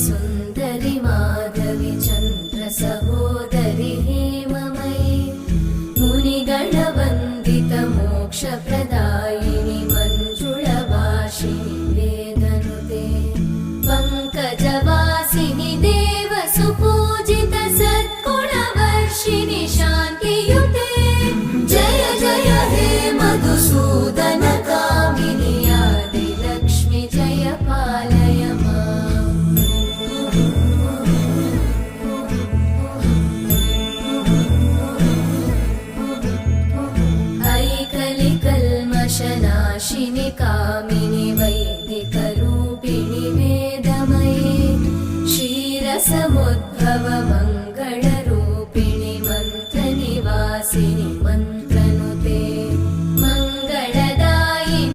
सुन्दरि माधवि चन्द्र सहोदरि हेममयि मुनिगणवन्दित मोक्षप्रदायिनि मञ्जुळवासिनि वेदनुते पङ्कजवासिनि देवसुपूजित सद्गुणवर्षिणि शान्तियुते जय जय हे मधुसूदन कामिनि आदिलक्ष्मि जय पालय माम्। ऐकलिकल्मषनाशिनि कामिनि वैदिक